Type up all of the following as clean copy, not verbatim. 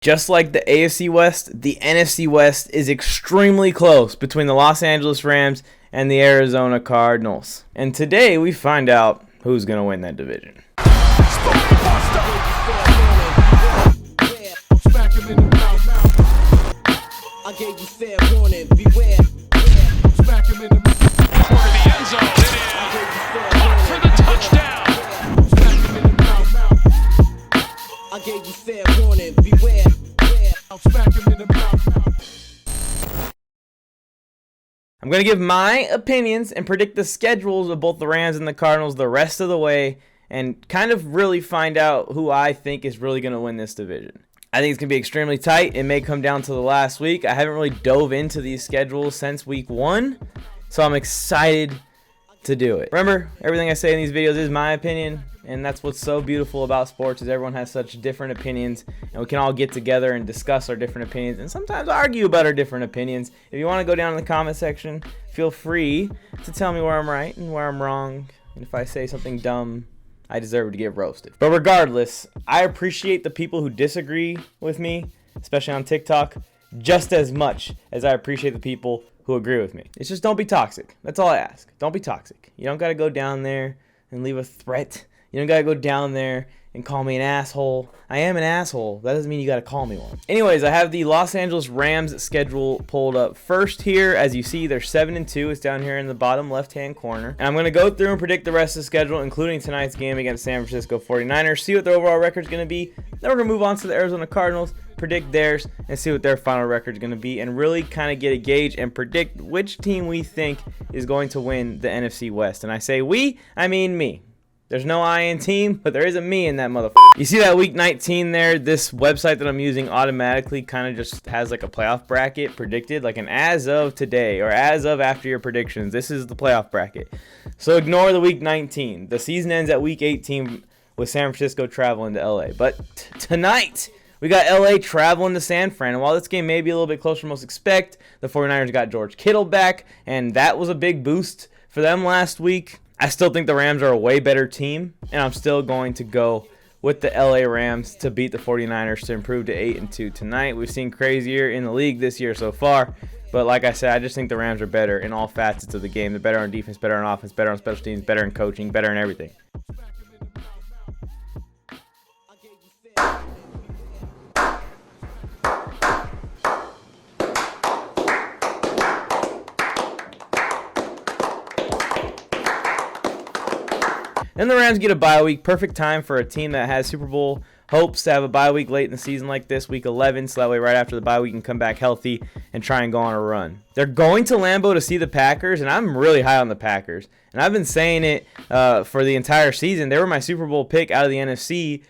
Just like the AFC West, the NFC West is extremely close between the Los Angeles Rams and the Arizona Cardinals. And today we find out who's going to win that division. I gave you fair warning, beware. Smack him in the corner of the end zone. It is up for the touchdown. Smack him in the mouth. I gave you fair warning, beware. Smack him in the mouth. I'm going to give my opinions and predict the schedules of both the Rams and the Cardinals the rest of the way and kind of really find out who I think is really going to win this division. I think it's going to be extremely tight. It may come down to the last week. I haven't really dove into these schedules since week 1, so I'm excited to do it. Remember, everything I say in these videos is my opinion, and that's what's so beautiful about sports is everyone has such different opinions, and we can all get together and discuss our different opinions and sometimes argue about our different opinions. If you want to go down in the comment section, feel free to tell me where I'm right and where I'm wrong, and if I say something dumb, I deserve to get roasted. But regardless, I appreciate the people who disagree with me, especially on TikTok, just as much as I appreciate the people who agree with me. It's just don't be toxic. That's all I ask. Don't be toxic. You don't got to go down there and leave a threat. You don't got to go down there and call me an asshole. I am an asshole. That doesn't mean you got to call me one. Anyways, I have the Los Angeles Rams schedule pulled up first here. As you see, they're 7-2. It's down here in the bottom left-hand corner. And I'm going to go through and predict the rest of the schedule, including tonight's game against San Francisco 49ers, see what their overall record is going to be. Then we're going to move on to the Arizona Cardinals, predict theirs, and see what their final record is going to be, and really kind of get a gauge and predict which team we think is going to win the NFC West. And I say we, I mean me. There's no I in team, but there is a me in that motherfucker. You see that week 19 there? This website that I'm using automatically kind of just has like a playoff bracket predicted, like an as of today or as of after your predictions. This is the playoff bracket. So ignore the week 19. The season ends at week 18 with San Francisco traveling to LA. But tonight, we got LA traveling to San Fran. And while this game may be a little bit closer than most expect, the 49ers got George Kittle back, and that was a big boost for them last week. I still think the Rams are a way better team, and I'm still going to go with the LA Rams to beat the 49ers to improve to 8-2 tonight. We've seen crazier in the league this year so far, but like I said, I just think the Rams are better in all facets of the game. They're better on defense, better on offense, better on special teams, better in coaching, better in everything. Then the Rams get a bye week. Perfect time for a team that has Super Bowl hopes to have a bye week late in the season like this, week 11, so that way right after the bye week can come back healthy and try and go on a run. They're going to Lambeau to see the Packers, and I'm really high on the Packers. And I've been saying it for the entire season. They were my Super Bowl pick out of the NFC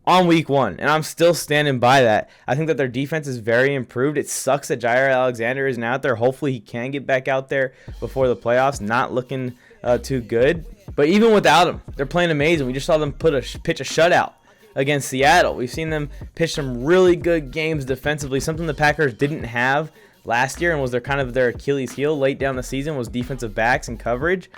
on week 1, and I'm still standing by that. I think that their defense is very improved. It sucks that Jair Alexander isn't out there. Hopefully he can get back out there before the playoffs. Not looking too good. But even without him, they're playing amazing. We just saw them pitch a shutout against Seattle. We've seen them pitch some really good games defensively, something the Packers didn't have last year and was their Achilles heel late down the season was defensive backs and coverage.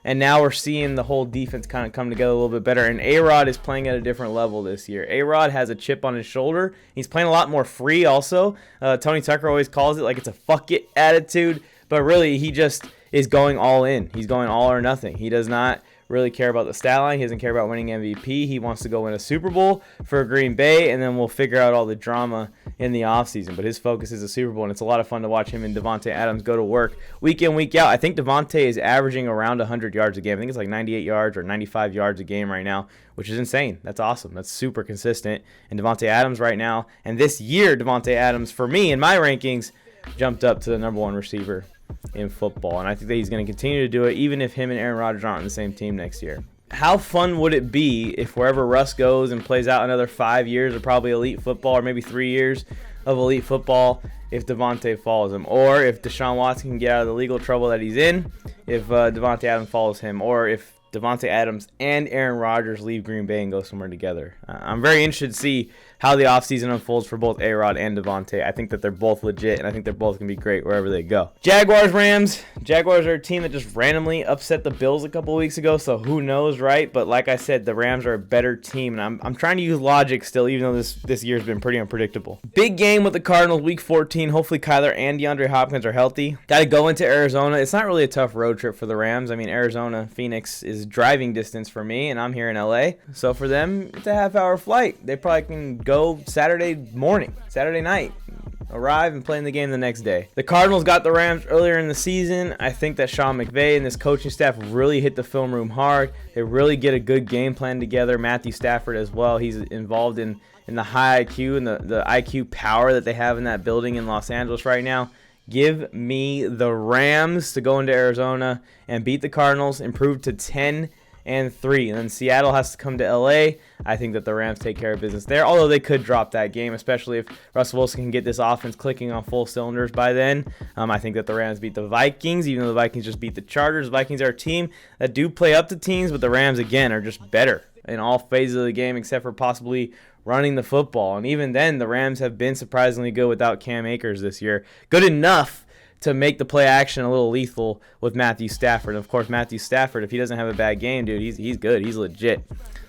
And now we're seeing the whole defense kind of come together a little bit better. And A-Rod is playing at a different level this year. A-Rod has a chip on his shoulder. He's playing a lot more free also. Tony Tucker always calls it like it's a fuck it attitude. But really, he just is going all in. He's going all or nothing. He does not really care about the stat line. He doesn't care about winning MVP. He wants to go win a Super Bowl for Green Bay, and then we'll figure out all the drama in the offseason. But his focus is a Super Bowl, and it's a lot of fun to watch him and Davante Adams go to work week in, week out. I think Davante is averaging around 100 yards a game. I think it's like 98 yards or 95 yards a game right now, which is insane. That's awesome. That's super consistent. And Davante Adams right now, and this year Davante Adams, for me, in my rankings, jumped up to the #1 receiver in football, and I think that he's going to continue to do it even if him and Aaron Rodgers aren't on the same team next year. How fun would it be if wherever Russ goes and plays out another 5 years of probably elite football, or maybe 3 years of elite football, if Davante follows him, or if Deshaun Watson can get out of the legal trouble that he's in, if Davante Adams follows him, or if Davante Adams and Aaron Rodgers leave Green Bay and go somewhere together. I'm very interested to see how how the offseason unfolds for both A-Rod and Devontae. I think that they're both legit, and I think they're both going to be great wherever they go. Jaguars, Rams. Jaguars are a team that just randomly upset the Bills a couple weeks ago, so who knows, right? But like I said, the Rams are a better team, and I'm trying to use logic still, even though this year's been pretty unpredictable. Big game with the Cardinals, Week 14. Hopefully Kyler and DeAndre Hopkins are healthy. Got to go into Arizona. It's not really a tough road trip for the Rams. I mean, Arizona, Phoenix is driving distance for me, and I'm here in LA. So for them, it's a half-hour flight. They probably can go Saturday night, arrive and play in the game the next day. The Cardinals got the Rams earlier in the season. I think that Sean McVay and this coaching staff really hit the film room hard. They really get a good game plan together. Matthew Stafford as well. He's involved in the high IQ and the IQ power that they have in that building in Los Angeles right now. Give me the Rams to go into Arizona and beat the Cardinals, improve to 10-3. And then Seattle has to come to LA. I think that the Rams take care of business there, although they could drop that game, especially if Russell Wilson can get this offense clicking on full cylinders by then. I think that the Rams beat the Vikings, even though the Vikings just beat the Chargers. The Vikings are a team that do play up to teams, but the Rams, again, are just better in all phases of the game except for possibly running the football. And even then, the Rams have been surprisingly good without Cam Akers this year. Good enough to make the play action a little lethal with Matthew Stafford. And of course, Matthew Stafford, if he doesn't have a bad game, dude, he's good. He's legit.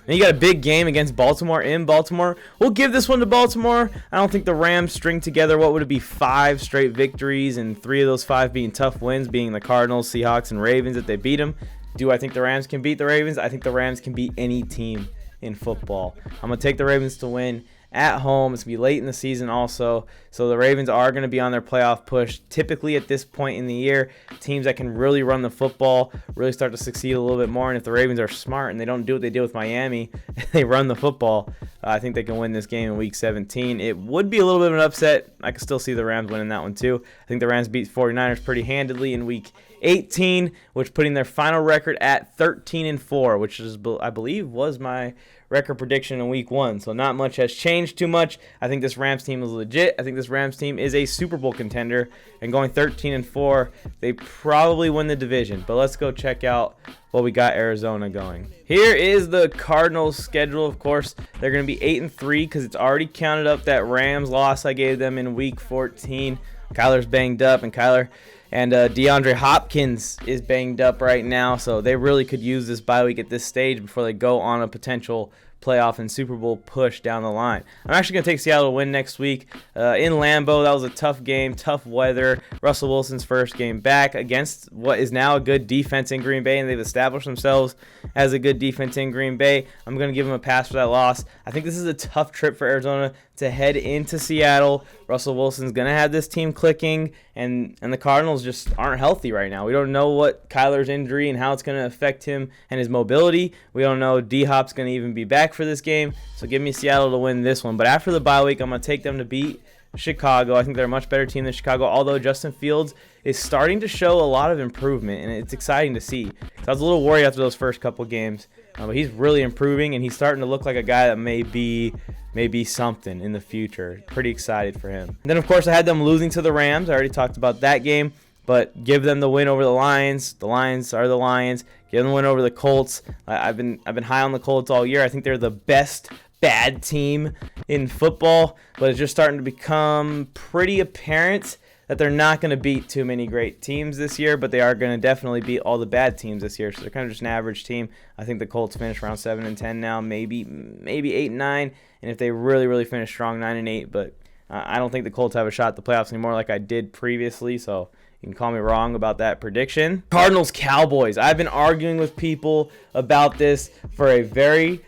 Then you got a big game against Baltimore in Baltimore. We'll give this one to Baltimore. I don't think the Rams string together, what would it be, 5 straight victories, and 3 of those 5 being tough wins, being the Cardinals, Seahawks, and Ravens if they beat them. Do I think the Rams can beat the Ravens? I think the Rams can beat any team in football. I'm going to take the Ravens to win at home. It's going to be late in the season also. So the Ravens are going to be on their playoff push. Typically at this point in the year, teams that can really run the football really start to succeed a little bit more. And if the Ravens are smart and they don't do what they did with Miami, they run the football, I think they can win this game in Week 17. It would be a little bit of an upset. I could still see the Rams winning that one too. I think the Rams beat 49ers pretty handedly in Week 18, which putting their final record at 13-4, which is, I believe, was my record prediction in Week 1. So not much has changed too much. I think this Rams team is legit. I think this Rams team is a Super Bowl contender, and going 13-4, they probably win the division. But let's go check out what we got Arizona going. Here is the Cardinals schedule. Of course, they're going to be 8-3 because it's already counted up that Rams loss I gave them in Week 14. Kyler's banged up, and DeAndre Hopkins is banged up right now, so they really could use this bye week at this stage before they go on a potential playoff and Super Bowl push down the line. I'm actually going to take Seattle to win next week in Lambeau. That was a tough game, tough weather. Russell Wilson's first game back against what is now a good defense in Green Bay, and they've established themselves as a good defense in Green Bay. I'm going to give them a pass for that loss. I think this is a tough trip for Arizona to head into Seattle. Russell Wilson's going to have this team clicking, and the Cardinals just aren't healthy right now. We don't know what Kyler's injury and how it's going to affect him and his mobility. We don't know D-Hop's going to even be back for this game, so give me Seattle to win this one. But after the bye week, I'm going to take them to beat Chicago. I think they're a much better team than Chicago, although Justin Fields is starting to show a lot of improvement, and it's exciting to see. So I was a little worried after those first couple games, but he's really improving, and he's starting to look like a guy that may be something in the future. Pretty excited for him. And then, of course, I had them losing to the Rams. I already talked about that game, but give them the win over the Lions. The Lions are the Lions. Give them the win over the Colts. I've been high on the Colts all year. I think they're the best bad team in football, but it's just starting to become pretty apparent that they're not going to beat too many great teams this year, but they are going to definitely beat all the bad teams this year. So they're kind of just an average team. I think the Colts finish around 7-10 now, maybe 8-9, and if they really finish strong, 9-8. But I don't think the Colts have a shot at the playoffs anymore like I did previously. So you can call me wrong about that prediction. Cardinals Cowboys. I've been arguing with people about this for a very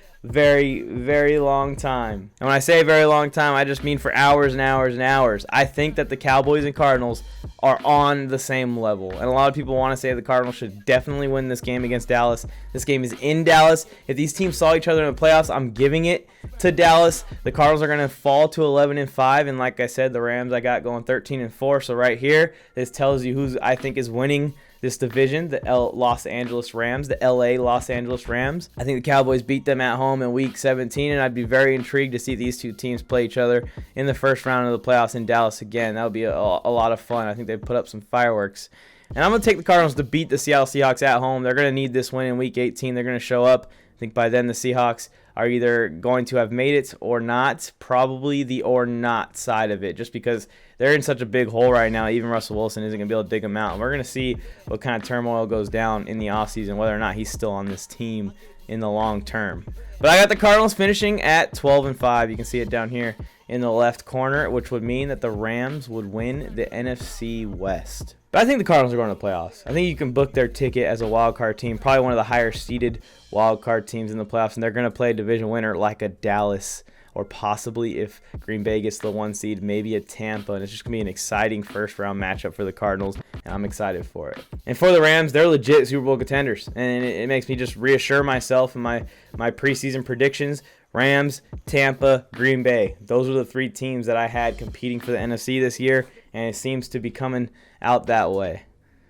long time. And when I say a very long time, I just mean for hours and hours and hours. I think that the Cowboys and Cardinals are on the same level. And a lot of people want to say the Cardinals should definitely win this game against Dallas. This game is in Dallas. If these teams saw each other in the playoffs, I'm giving it to Dallas. The Cardinals are going to fall to 11-5. And like I said, the Rams I got going 13-4. So right here, this tells you who I think is winning this division, the Los Angeles Rams, the LA Los Angeles Rams. I think the Cowboys beat them at home in Week 17, and I'd be very intrigued to see these two teams play each other in the first round of the playoffs in Dallas again. That would be a lot of fun. I think they'd put up some fireworks. And I'm going to take the Cardinals to beat the Seattle Seahawks at home. They're going to need this win in Week 18. They're going to show up I think by then the Seahawks are either going to have made it or not, probably the or not side of it, just because they're in such a big hole right now. Even Russell Wilson isn't going to be able to dig them out. And we're going to see what kind of turmoil goes down in the offseason, whether or not he's still on this team in the long term. But I got the Cardinals finishing at 12-5. You can see it down here in the left corner, which would mean that the Rams would win the NFC West. But I think the Cardinals are going to the playoffs. I think you can book their ticket as a wild card team, probably one of the higher seeded wild card teams in the playoffs, and they're going to play a division winner like a Dallas, or possibly, if Green Bay gets the 1 seed, maybe a Tampa. And it's just going to be an exciting first round matchup for the Cardinals, and I'm excited for it. And for the Rams, they're legit Super Bowl contenders, and it makes me just reassure myself in my preseason predictions. Rams, Tampa, Green Bay. Those are the 3 teams that I had competing for the NFC this year, and it seems to be coming out that way.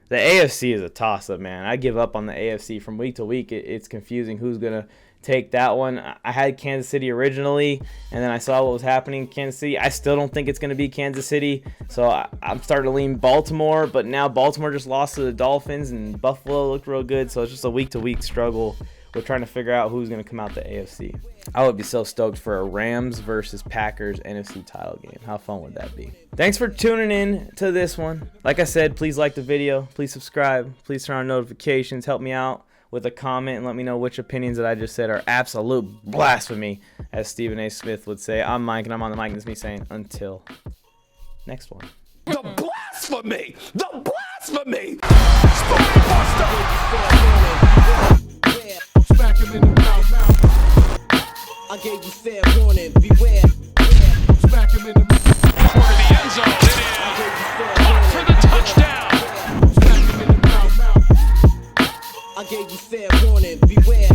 The AFC is a toss-up, man. I give up on the AFC from week to week. It's confusing who's going to take that one. I had Kansas City originally, and then I saw what was happening in Kansas City. I still don't think it's going to be Kansas City, so I'm starting to lean Baltimore, but now Baltimore just lost to the Dolphins, and Buffalo looked real good, so it's just a week-to-week struggle. We're trying to figure out who's going to come out the AFC. I would be so stoked for a Rams versus Packers NFC title game. How fun would that be? Thanks for tuning in to this one. Like I said, please like the video. Please subscribe. Please turn on notifications. Help me out with a comment and let me know which opinions that I just said are absolute blasphemy, as Stephen A. Smith would say. I'm Mike, and I'm on the mic, and it's me saying until next one. The blasphemy! The blasphemy! Smack him in the mouth. I gave you fair warning, beware. Smack him in the mouth. For the end zone. It is caught for the touchdown. Smack him in the mouth. I gave you fair warning, beware.